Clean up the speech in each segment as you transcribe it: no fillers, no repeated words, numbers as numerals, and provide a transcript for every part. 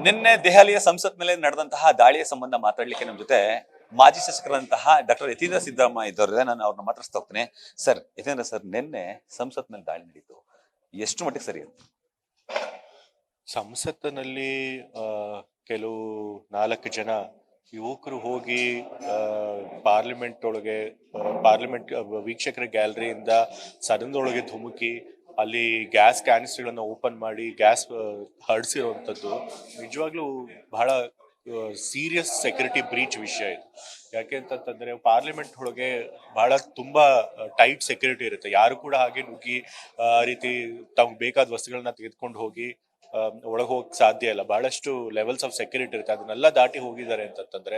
ನಿನ್ನೆ ದೆಹಲಿಯ ಸಂಸತ್ ಮೇಲೆ ನಡೆದಂತಹ ದಾಳಿಯ ಸಂಬಂಧ ಮಾತಾಡ್ಲಿಕ್ಕೆ ನಮ್ಮ ಜೊತೆ ಮಾಜಿ ಶಾಸಕರಂತಹ ಡಾಕ್ಟರ್ ಯತೀಂದ್ರ ಸಿದ್ದರಾಮಯ್ಯ ಇದ್ದವರಿದೆ. ನಾನು ಅವ್ರನ್ನ ಮಾತಾಡ್ಸ್ತಾ ಹೋಗ್ತೀನಿ. ಸರ್, ಯತೀಂದ್ರ ಸರ್, ನಿನ್ನೆ ಸಂಸತ್ ಮೇಲೆ ದಾಳಿ ನಡೀತು, ಎಷ್ಟು ಮಟ್ಟಿಗೆ ಸರಿ ಅಂತ? ಸಂಸತ್ತಿನಲ್ಲಿ ಕೆಲವು 4 ಜನ ಯುವಕರು ಹೋಗಿ ಪಾರ್ಲಿಮೆಂಟ್ ಒಳಗೆ ಪಾರ್ಲಿಮೆಂಟ್ ವೀಕ್ಷಕರ ಗ್ಯಾಲರಿಯಿಂದ ಸದನದೊಳಗೆ ಧುಮುಕಿ ಅಲ್ಲಿ ಗ್ಯಾಸ್ ಕ್ಯಾನಿಸ್ಟರ್ಗಳನ್ನ ಓಪನ್ ಮಾಡಿ ಗ್ಯಾಸ್ ಹರಡಿಸಿರುವಂಥದ್ದು ನಿಜವಾಗ್ಲೂ ಬಹಳ ಸೀರಿಯಸ್ ಸೆಕ್ಯೂರಿಟಿ ಬ್ರೀಚ್ ವಿಷಯ ಇದು. ಯಾಕೆ ಅಂತಂತಂದ್ರೆ ಪಾರ್ಲಿಮೆಂಟ್ ಒಳಗೆ ಬಹಳ ತುಂಬಾ ಟೈಟ್ ಸೆಕ್ಯೂರಿಟಿ ಇರುತ್ತೆ. ಯಾರು ಕೂಡ ಹಾಗೆ ನುಗ್ಗಿ ಆ ರೀತಿ ತಮ್ಗೆ ಬೇಕಾದ ವಸ್ತುಗಳನ್ನ ತೆಗೆದುಕೊಂಡು ಹೋಗಿ ಒಳಗೆ ಹೋಗಕ್ಕೆ ಸಾಧ್ಯ ಇಲ್ಲ. ಬಹಳಷ್ಟು ಲೆವೆಲ್ಸ್ ಆಫ್ ಸೆಕ್ಯೂರಿಟಿ ಇರುತ್ತೆ. ಅದನ್ನೆಲ್ಲ ದಾಟಿ ಹೋಗಿದ್ದಾರೆ ಅಂತಂತಂದ್ರೆ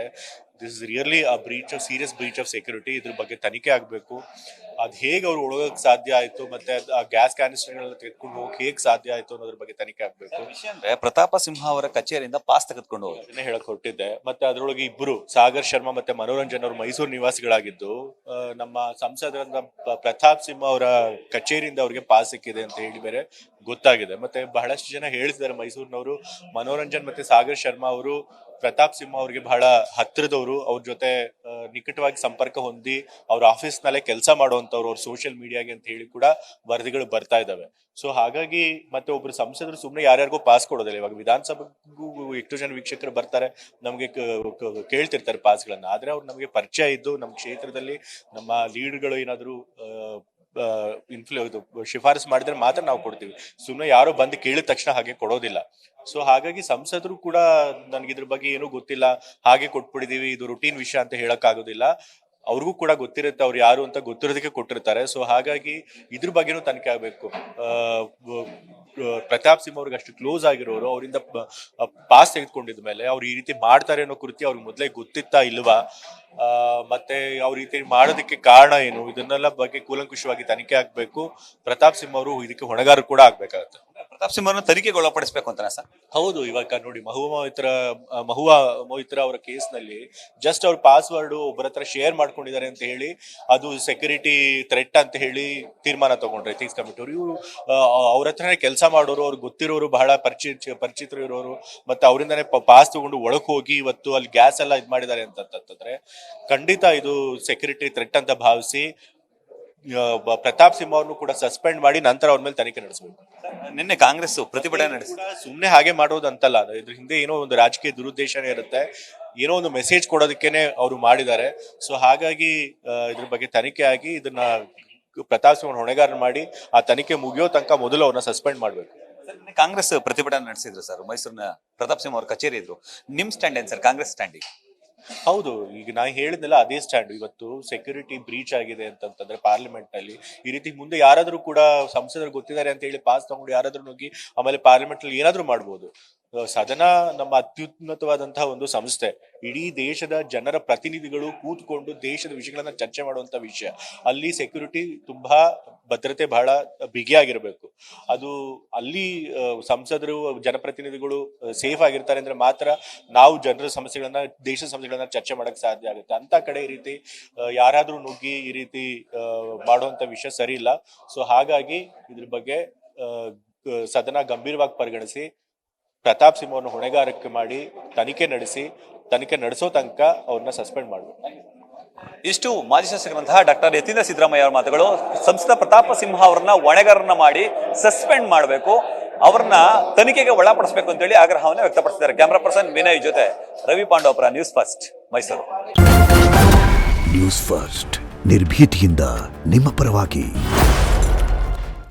this is really a breach of serious breach of security. ಇದ್ರ ಬಗ್ಗೆ ತನಿಖೆ ಆಗ್ಬೇಕು. ಅದ್ ಹೇಗೆ ಅವ್ರು ಒಳಗಕ್ಕೆ ಸಾಧ್ಯ ಆಯ್ತು, ಮತ್ತೆ ಆ ಗ್ಯಾಸ್ ಕ್ಯಾನಿಸ್ಟರ್ಗಳನ್ನ ತೆಗೆದುಕೊಂಡು ಹೋಗಕ್ಕೆ ಹೇಗೆ ಸಾಧ್ಯ ಆಯ್ತು ಅನ್ನೋದ್ರ ಬಗ್ಗೆ ತನಿಖೆ ಆಗ್ಬೇಕು. ಪ್ರತಾಪ ಸಿಂಹ ಅವರ ಕಚೇರಿಯಿಂದ ಪಾಸ್ ತೆಗೆದುಕೊಂಡು ಹೋಗಿ ಹೇಳಕ್ ಹೊರಟಿದ್ದೆ. ಮತ್ತೆ ಅದರೊಳಗೆ ಇಬ್ರು ಸಾಗರ್ ಶರ್ಮಾ ಮತ್ತೆ ಮನೋರಂಜನ್ ಅವರು ಮೈಸೂರು ನಿವಾಸಿಗಳಾಗಿದ್ದು, ನಮ್ಮ ಸಂಸದರ ಪ್ರತಾಪ್ ಸಿಂಹ ಅವರ ಕಚೇರಿಯಿಂದ ಅವ್ರಿಗೆ ಪಾಸ್ ಸಿಕ್ಕಿದೆ ಅಂತ ಹೇಳಿ ಬೇರೆ ಗೊತ್ತಾಗಿದೆ. ಮತ್ತೆ ಬಹಳಷ್ಟು ಜನ ಹೇಳಿದ್ದಾರೆ ಮೈಸೂರಿನವರು, ಮನೋರಂಜನ್ ಮತ್ತೆ ಸಾಗರ್ ಶರ್ಮಾ ಅವರು ಪ್ರತಾಪ್ ಸಿಂಹ ಅವ್ರಿಗೆ ಬಹಳ ಹತ್ತಿರದವರು, ಅವ್ರ ಜೊತೆ ನಿಕಟವಾಗಿ ಸಂಪರ್ಕ ಹೊಂದಿ ಅವ್ರ ಆಫೀಸ್ ನಲ್ಲೇ ಕೆಲಸ ಮಾಡುವಂತವ್ರು, ಅವ್ರ ಸೋಷಿಯಲ್ ಮೀಡಿಯಾಗೆ ಅಂತ ಹೇಳಿ ಕೂಡ ವರದಿಗಳು ಬರ್ತಾ ಇದಾವೆ. ಸೊ ಹಾಗಾಗಿ ಮತ್ತೆ ಒಬ್ರು ಸಂಸದರು ಸುಮ್ನೆ ಯಾರ್ಯಾರಿಗೂ ಪಾಸ್ ಕೊಡೋದಿಲ್ಲ. ಇವಾಗ ವಿಧಾನಸಭೆಗೂ ಎಷ್ಟು ಜನ ವೀಕ್ಷಕರು ಬರ್ತಾರೆ, ನಮ್ಗೆ ಕೇಳ್ತಿರ್ತಾರೆ ಪಾಸ್ಗಳನ್ನ. ಆದ್ರೆ ಅವ್ರು ನಮಗೆ ಪರಿಚಯ ಇದ್ದು ನಮ್ಮ ಕ್ಷೇತ್ರದಲ್ಲಿ ನಮ್ಮ ಲೀಡ್ಗಳು ಏನಾದ್ರು ಶಿಫಾರಸು ಮಾಡಿದ್ರೆ ಮಾತ್ರ ನಾವು ಕೊಡ್ತೀವಿ. ಸುಮ್ಮನೆ ಯಾರೋ ಬಂದು ಕೇಳಿದ ತಕ್ಷಣ ಹಾಗೆ ಕೊಡೋದಿಲ್ಲ. ಸೊ ಹಾಗಾಗಿ ಸಂಸದರು ಕೂಡ ನನ್ಗೆ ಇದ್ರ ಬಗ್ಗೆ ಏನೂ ಗೊತ್ತಿಲ್ಲ, ಹಾಗೆ ಕೊಟ್ಬಿಟ್ಟಿದೀವಿ, ಇದು ರುಟೀನ್ ವಿಷಯ ಅಂತ ಹೇಳಕ್ ಆಗೋದಿಲ್ಲ. ಅವ್ರಿಗೂ ಕೂಡ ಗೊತ್ತಿರುತ್ತೆ, ಅವ್ರು ಯಾರು ಅಂತ ಗೊತ್ತಿರೋದಕ್ಕೆ ಕೊಟ್ಟಿರ್ತಾರೆ. ಸೊ ಹಾಗಾಗಿ ಇದ್ರ ಬಗ್ಗೆನೂ ತನಿಖೆ ಆಗ್ಬೇಕು. ಪ್ರತಾಪ್ ಸಿಂಹ ಅವ್ರಿಗೆ ಅಷ್ಟು ಕ್ಲೋಸ್ ಆಗಿರೋರು ಅವರಿಂದ ಪಾಸ್ ತೆಗೆದುಕೊಂಡಿದ ಮೇಲೆ ಅವ್ರು ಈ ರೀತಿ ಮಾಡ್ತಾರೆ ಅನ್ನೋ ಕುರಿತು ಅವ್ರಿಗೆ ಮೊದಲೇ ಗೊತ್ತಿತ್ತಾ ಇಲ್ವಾ, ಮತ್ತೆ ಅವ್ರ ಈ ರೀತಿ ಮಾಡೋದಕ್ಕೆ ಕಾರಣ ಏನು, ಇದನ್ನೆಲ್ಲ ಬಗ್ಗೆ ಕೂಲಂಕುಷವಾಗಿ ತನಿಖೆ ಆಗ್ಬೇಕು. ಪ್ರತಾಪ್ ಸಿಂಹ ಅವರು ಇದಕ್ಕೆ ಹೊಣೆಗಾರರು ಕೂಡ ಆಗ್ಬೇಕಾಗತ್ತೆ. ಪ್ರತಾಪ್ ಸಿಂಹ ಅವರನ್ನು ತನಿಖೆಗೆ ಒಳಪಡಿಸಬೇಕು ಅಂತ ಸರ್? ಹೌದು. ಇವಾಗ ನೋಡಿ, ಮಹುವಾ ಮೊಹಿತ್ರಾ ಅವರ ಕೇಸ್ ನಲ್ಲಿ ಜಸ್ಟ್ ಅವ್ರ ಪಾಸ್ವರ್ಡ್ ಒಬ್ಬರ ಹತ್ರ ಶೇರ್ ಮಾಡ್ಕೊಂಡಿದ್ದಾರೆ ಅಂತ ಹೇಳಿ ಅದು ಸೆಕ್ಯೂರಿಟಿ ಥ್ರೆಟ್ ಅಂತ ಹೇಳಿ ತೀರ್ಮಾನ ತಗೊಂಡ್ರೆ ಎಥಿಕ್ಸ್ ಕಮಿಟಿ ಅವರು. ಇವರು ಅವ್ರ ಹತ್ರನೇ ಕೆಲಸ ಮಾಡೋರು, ಅವ್ರಿಗೆ ಗೊತ್ತಿರೋರು, ಬಹಳ ಪರಿಚಿತರು ಇರೋರು, ಮತ್ತೆ ಅವರಿಂದಾನೇ ಪಾಸ್ ತಗೊಂಡು ಒಳಗ್ ಹೋಗಿ ಇವತ್ತು ಅಲ್ಲಿ ಗ್ಯಾಸ್ ಎಲ್ಲ ಇದ್ ಮಾಡಿದ್ದಾರೆ ಅಂತಂದ್ರೆ ಖಂಡಿತ ಇದು ಸೆಕ್ಯೂರಿಟಿ ಥ್ರೆಟ್ ಅಂತ ಭಾವಿಸಿ ಪ್ರತಾಪ್ ಸಿಂಹ ಅವ್ರನ್ನು ಕೂಡ ಸಸ್ಪೆಂಡ್ ಮಾಡಿ ನಂತರ ಅವ್ರ ಮೇಲೆ ತನಿಖೆ ನಡೆಸಬೇಕು. ನಿನ್ನೆ ಕಾಂಗ್ರೆಸ್ ಪ್ರತಿಭಟನೆ ನಡೆಸಿ ಸುಮ್ನೆ ಹಾಗೆ ಮಾಡೋದಂತಲ್ಲ, ಇದ್ರ ಹಿಂದೆ ಏನೋ ಒಂದು ರಾಜಕೀಯ ದುರುದ್ದೇಶನೇ ಇರುತ್ತೆ, ಏನೋ ಒಂದು ಮೆಸೇಜ್ ಕೊಡೋದಕ್ಕೇನೆ ಅವರು ಮಾಡಿದ್ದಾರೆ. ಸೊ ಹಾಗಾಗಿ ಇದ್ರ ಬಗ್ಗೆ ತನಿಖೆ ಆಗಿ ಇದನ್ನ ಪ್ರತಾಪ್ ಸಿಂಹ ಹೊಣೆಗಾರ ಮಾಡಿ ಆ ತನಿಖೆ ಮುಗಿಯೋ ತನಕ ಮೊದಲು ಅವ್ರನ್ನ ಸಸ್ಪೆಂಡ್ ಮಾಡ್ಬೇಕು. ಕಾಂಗ್ರೆಸ್ ಪ್ರತಿಭಟನೆ ನಡೆಸಿದ್ರು ಸರ್, ಮೈಸೂರಿನ ಪ್ರತಾಪ್ ಸಿಂಹ ಅವ್ರ ಕಚೇರಿ ಇದ್ರು. ನಿಮ್ ಸ್ಟ್ಯಾಂಡ್ ಏನ್ ಸರ್, ಕಾಂಗ್ರೆಸ್ ಸ್ಟ್ಯಾಂಡಿಗೆ? ಹೌದು, ಈಗ ನಾ ಹೇಳಿದ್ನಲ್ಲ ಅದೇ ಸ್ಟ್ಯಾಂಡ್. ಇವತ್ತು ಸೆಕ್ಯೂರಿಟಿ ಬ್ರೀಚ್ ಆಗಿದೆ ಅಂತಂದ್ರೆ ಪಾರ್ಲಿಮೆಂಟ್ ನಲ್ಲಿ ಈ ರೀತಿ ಮುಂದೆ ಯಾರಾದ್ರೂ ಕೂಡ ಸಂಸದರು ಗೊತ್ತಿದ್ದಾರೆ ಅಂತ ಹೇಳಿ ಪಾಸ್ ತಗೊಂಡು ಯಾರಾದ್ರೂ ನುಗ್ಗಿ ಆಮೇಲೆ ಪಾರ್ಲಿಮೆಂಟ್ ಅಲ್ಲಿ ಏನಾದ್ರೂ ಮಾಡ್ಬೋದು. ಸದನ ನಮ್ಮ ಅತ್ಯುನ್ನತವಾದಂತಹ ಒಂದು ಸಂಸ್ಥೆ. ಇಡೀ ದೇಶದ ಜನರ ಪ್ರತಿನಿಧಿಗಳು ಕೂತ್ಕೊಂಡು ದೇಶದ ವಿಷಯಗಳನ್ನ ಚರ್ಚೆ ಮಾಡುವಂತ ವಿಷಯ. ಅಲ್ಲಿ ಸೆಕ್ಯೂರಿಟಿ ತುಂಬಾ ಭದ್ರತೆ ಬಹಳ ಬಿಗಿಯಾಗಿರ್ಬೇಕು. ಅದು ಅಲ್ಲಿ ಸಂಸದರು ಜನಪ್ರತಿನಿಧಿಗಳು ಸೇಫ್ ಆಗಿರ್ತಾರೆ ಅಂದ್ರೆ ಮಾತ್ರ ನಾವು ಜನರ ಸಮಸ್ಯೆಗಳನ್ನ, ದೇಶದ ಸಮಸ್ಯೆಗಳನ್ನ ಚರ್ಚೆ ಮಾಡಕ್ ಸಾಧ್ಯ ಆಗುತ್ತೆ. ಅಂತ ಕಡೆ ಈ ರೀತಿ ಯಾರಾದ್ರೂ ನುಗ್ಗಿ ಈ ರೀತಿ ಮಾಡುವಂತ ವಿಷಯ ಸರಿ ಇಲ್ಲ. ಸೊ ಹಾಗಾಗಿ ಇದ್ರ ಬಗ್ಗೆ ಸದನ ಗಂಭೀರವಾಗಿ ಪರಿಗಣಿಸಿ ಪ್ರತಾಪ್ ಸಿಂಹ ಅವ್ರನ್ನ ಹೊಣೆಗಾರಿಕೆ ಮಾಡಿ ತನಿಖೆ ನಡೆಸೋ ತನಕ ಅವ್ರನ್ನ ಸಸ್ಪೆಂಡ್ ಮಾಡಬೇಕು. ಇಷ್ಟು ಮಾಜಿ ಶಾಸಕರಂತಹ ಡಾಕ್ಟರ್ ಯತೀಂದ್ರ ಸಿದ್ದರಾಮಯ್ಯ ಅವರ ಮಾತುಗಳು. ಸಂಸದ ಪ್ರತಾಪ ಸಿಂಹ ಅವರನ್ನ ಹೊಣೆಗಾರರನ್ನ ಮಾಡಿ ಸಸ್ಪೆಂಡ್ ಮಾಡಬೇಕು, ಅವ್ರನ್ನ ತನಿಖೆಗೆ ಒಳಪಡಿಸಬೇಕು ಅಂತೇಳಿ ಆಗ್ರಹವನ್ನು ವ್ಯಕ್ತಪಡಿಸಿದ್ದಾರೆ. ಕ್ಯಾಮರಾ ಪರ್ಸನ್ ವಿನಯ್ ಜೊತೆ Ravi Pandavapura, news first, Mysuru. News first, ನಿರ್ಭೀತಿಯಿಂದ ನಿಮ್ಮ ಪರವಾಗಿ.